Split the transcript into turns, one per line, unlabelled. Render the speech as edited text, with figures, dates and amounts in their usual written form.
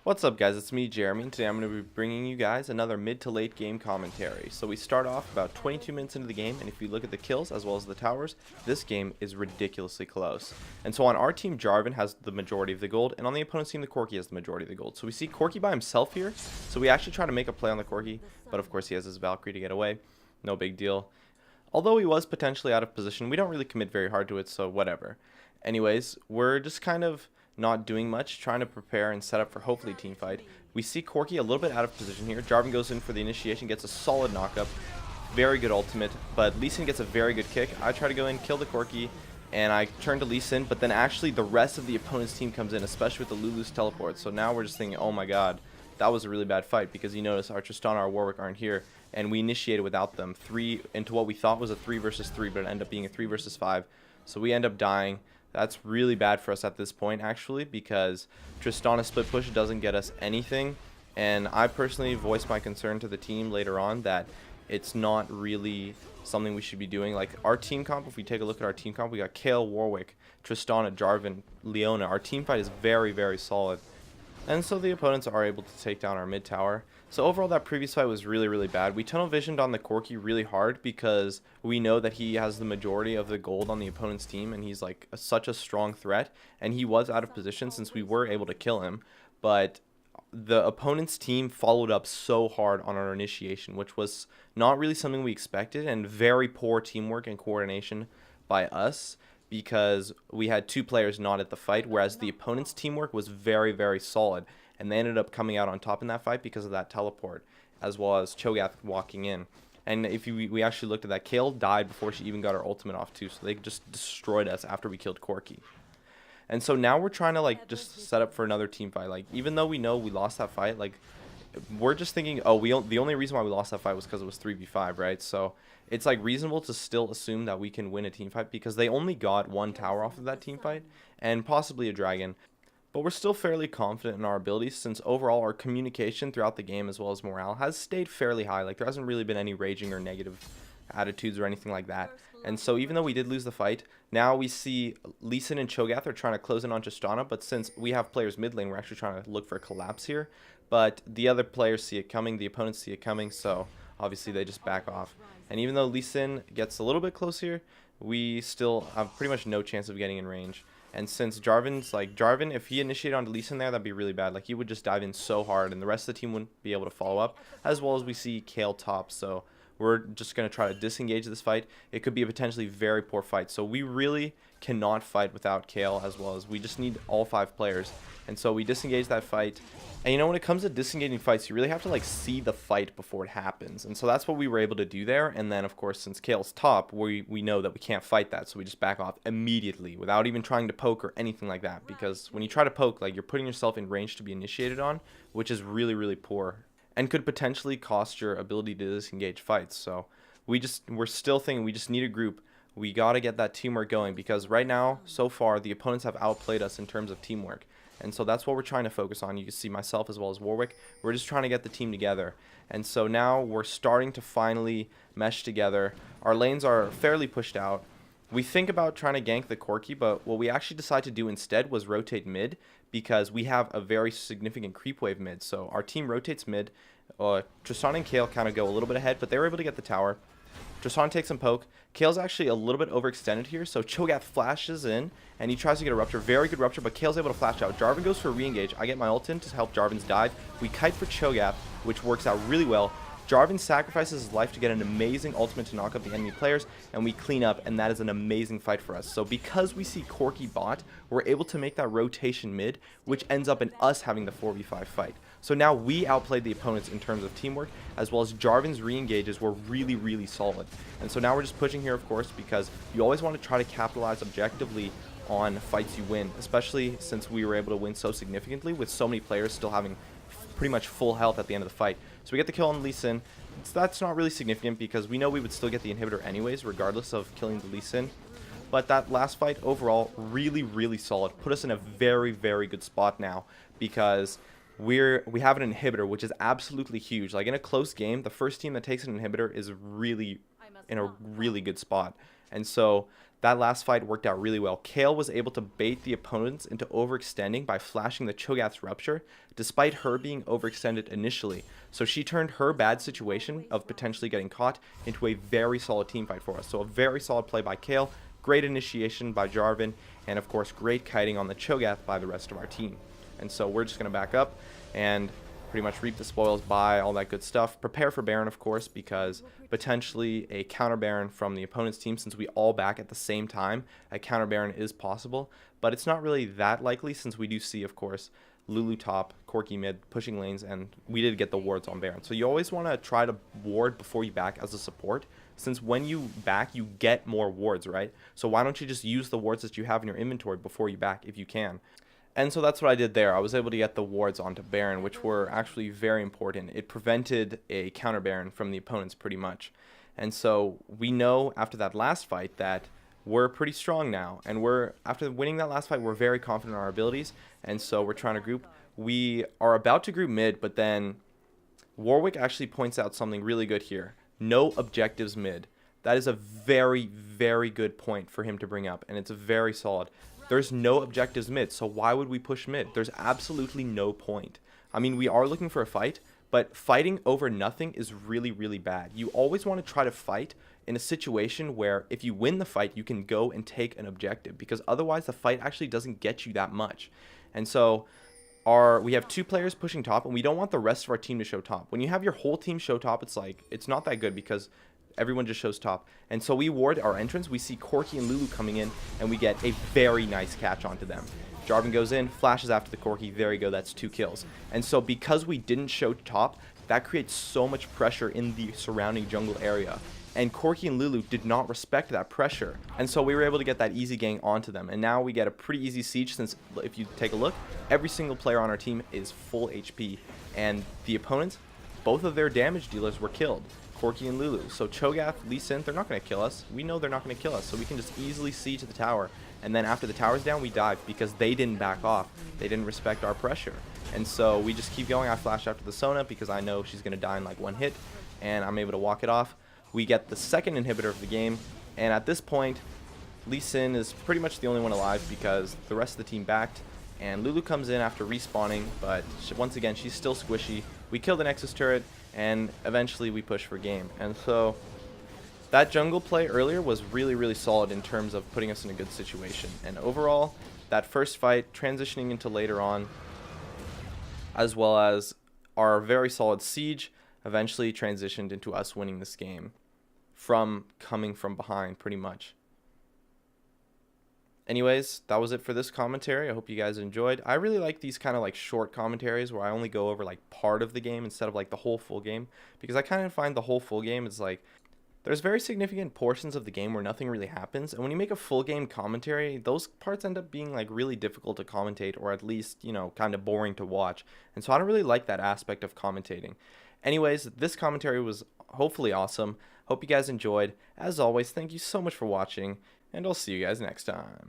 What's up, guys? It's me, Jeremy, and today I'm going to be bringing you guys another mid to late game commentary. So we start off about 22 minutes into the game, and if you look at the kills as well as the towers, this game is ridiculously close. And so on our team, Jarvan has the majority of the gold, and on the opponent's team, the Corki has the majority of the gold. So we see Corki by himself here, so we actually try to make a play on the Corki, but of course he has his Valkyrie to get away. No big deal. Although he was potentially out of position, we don't really commit very hard to it, so whatever. Anyways, we're just kind of not doing much, trying to prepare and set up for hopefully team fight. We see Corki a little bit out of position here. Jarvan goes in for the initiation, gets a solid knockup. Very good ultimate, but Lee Sin gets a very good kick. I try to go in, kill the Corki, and I turn to Lee Sin, but then actually the rest of the opponent's team comes in, especially with the Lulu's teleport. So now we're just thinking, oh my god, that was a really bad fight, because you notice our Tristana, our Warwick aren't here, and we initiated without them. 3 into what we thought was a 3 versus 3, but it ended up being a 3 versus 5. So we end up dying. That's really bad for us at this point, actually, because Tristana split push doesn't get us anything. And I personally voiced my concern to the team later on that it's not really something we should be doing. Like our team comp, if we take a look at our team comp, we got Kayle, Warwick, Tristana, Jarvan, Leona. Our team fight is very, very solid. And so the opponents are able to take down our mid tower. So overall, that previous fight was really, really bad. We tunnel visioned on the Corki really hard because we know that he has the majority of the gold on the opponent's team, and he's like such a strong threat. And he was out of position since we were able to kill him. But the opponent's team followed up so hard on our initiation, which was not really something we expected, and very poor teamwork and coordination by us, because we had 2 players not at the fight, whereas the opponent's teamwork was very, very solid, and they ended up coming out on top in that fight because of that teleport, as well as Cho'Gath walking in. And if we actually looked at that, Kayle died before she even got her ultimate off too, so they just destroyed us after we killed Corki. And so now we're trying to like just set up for another team fight. Like even though we know we lost that fight, like we're just thinking, oh, the only reason why we lost that fight was because it was 3v5, right? So it's like reasonable to still assume that we can win a team fight because they only got 1 tower off of that team fight and possibly a dragon. But we're still fairly confident in our abilities, since overall our communication throughout the game as well as morale has stayed fairly high. Like there hasn't really been any raging or negative attitudes or anything like that. And so even though we did lose the fight, now we see Lee Sin and Cho'Gath are trying to close in on Tristana, but since we have players mid lane, we're actually trying to look for a collapse here. But the other players see it coming, the opponents see it coming, so obviously they just back off. And even though Lee Sin gets a little bit close here, we still have pretty much no chance of getting in range. And since Jarvan, if he initiated onto Lee Sin there, that'd be really bad. Like he would just dive in so hard, and the rest of the team wouldn't be able to follow up, as well as we see Kayle top. So we're just going to try to disengage this fight. It could be a potentially very poor fight. So we really cannot fight without Kayle, as well as we just need all 5 players. And so we disengage that fight. And you know, when it comes to disengaging fights, you really have to like see the fight before it happens. And so that's what we were able to do there. And then of course, since Kayle's top, we know that we can't fight that. So we just back off immediately without even trying to poke or anything like that. Because when you try to poke, like you're putting yourself in range to be initiated on, which is really, really poor and could potentially cost your ability to disengage fights. So we're still thinking we just need a group. We got to get that teamwork going, because right now, so far, the opponents have outplayed us in terms of teamwork. And so that's what we're trying to focus on. You can see myself as well as Warwick. We're just trying to get the team together. And so now we're starting to finally mesh together. Our lanes are fairly pushed out. We think about trying to gank the Corki, but what we actually decided to do instead was rotate mid, because we have a very significant creep wave mid. So our team rotates mid. Tristana and Kayle kind of go a little bit ahead, but they were able to get the tower. Tristana takes some poke. Kayle's actually a little bit overextended here, so Cho'Gath flashes in, and he tries to get a rupture. Very good rupture, but Kayle's able to flash out. Jarvan goes for a re-engage. I get my ult in to help Jarvan's dive. We kite for Cho'Gath, which works out really well. Jarvan sacrifices his life to get an amazing ultimate to knock up the enemy players, and we clean up, and that is an amazing fight for us. So because we see Corki bot, we're able to make that rotation mid, which ends up in us having the 4v5 fight. So now we outplayed the opponents in terms of teamwork, as well as Jarvan's re-engages were really, really solid. And so now we're just pushing here, of course, because you always want to try to capitalize objectively on fights you win, especially since we were able to win so significantly with so many players still having pretty much full health at the end of the fight. So we get the kill on Lee Sin. That's not really significant because we know we would still get the inhibitor anyways, regardless of killing the Lee Sin. But that last fight overall, really, really solid. Put us in a very, very good spot now, because we have an inhibitor, which is absolutely huge. Like in a close game, the first team that takes an inhibitor is really in a really good spot. And so that last fight worked out really well. Kale was able to bait the opponents into overextending by flashing the Cho'Gath's Rupture, despite her being overextended initially. So she turned her bad situation of potentially getting caught into a very solid team fight for us. So a very solid play by Kale, great initiation by Jarvan, and of course great kiting on the Cho'Gath by the rest of our team. And so we're just going to back up and pretty much reap the spoils, buy all that good stuff. Prepare for Baron, of course, because potentially a counter Baron from the opponent's team, since we all back at the same time, a counter Baron is possible. But it's not really that likely, since we do see, of course, Lulu top, Corki mid, pushing lanes, and we did get the wards on Baron. So you always want to try to ward before you back as a support, since when you back, you get more wards, right? So why don't you just use the wards that you have in your inventory before you back if you can? And so that's what I did there. I was able to get the wards onto Baron, which were actually very important. It prevented a counter Baron from the opponents pretty much. And so we know after that last fight that we're pretty strong now. And after winning that last fight, we're very confident in our abilities. And so we're trying to group. We are about to group mid, but then Warwick actually points out something really good here. No objectives mid. That is a very, very good point for him to bring up. And it's very solid. There's no objectives mid, so why would we push mid? There's absolutely no point. I mean, we are looking for a fight, but fighting over nothing is really, really bad. You always want to try to fight in a situation where if you win the fight, you can go and take an objective, because otherwise the fight actually doesn't get you that much. And so we have 2 players pushing top, and we don't want the rest of our team to show top. When you have your whole team show top, it's not that good, because everyone just shows top. And so we ward our entrance. We see Corki and Lulu coming in, and we get a very nice catch onto them. Jarvan goes in, flashes after the Corki. There you go. That's 2 kills. And so because we didn't show top, that creates so much pressure in the surrounding jungle area. And Corki and Lulu did not respect that pressure. And so we were able to get that easy gang onto them. And now we get a pretty easy siege, since if you take a look, every single player on our team is full HP. And the opponents, both of their damage dealers were killed. Corki and Lulu. So Cho'Gath, Lee Sin, they're not going to kill us. We know they're not going to kill us, so we can just easily siege the tower. And then after the tower's down, we dive, because they didn't back off. They didn't respect our pressure. And so we just keep going. I flash after the Sona, because I know she's going to die in like 1 hit, and I'm able to walk it off. We get the second inhibitor of the game, and at this point, Lee Sin is pretty much the only one alive, because the rest of the team backed. And Lulu comes in after respawning, but once again, she's still squishy. We kill the Nexus turret, and eventually we push for game. And so that jungle play earlier was really, really solid in terms of putting us in a good situation. And overall, that first fight, transitioning into later on, as well as our very solid siege, eventually transitioned into us winning this game from coming from behind pretty much. Anyways, that was it for this commentary. I hope you guys enjoyed. I really like these kind of like short commentaries where I only go over like part of the game instead of like the whole full game, because I kind of find the whole full game is like there's very significant portions of the game where nothing really happens, and when you make a full game commentary, those parts end up being like really difficult to commentate, or at least, you know, kind of boring to watch. And so I don't really like that aspect of commentating. Anyways, this commentary was hopefully awesome. Hope you guys enjoyed. As always, thank you so much for watching, and I'll see you guys next time.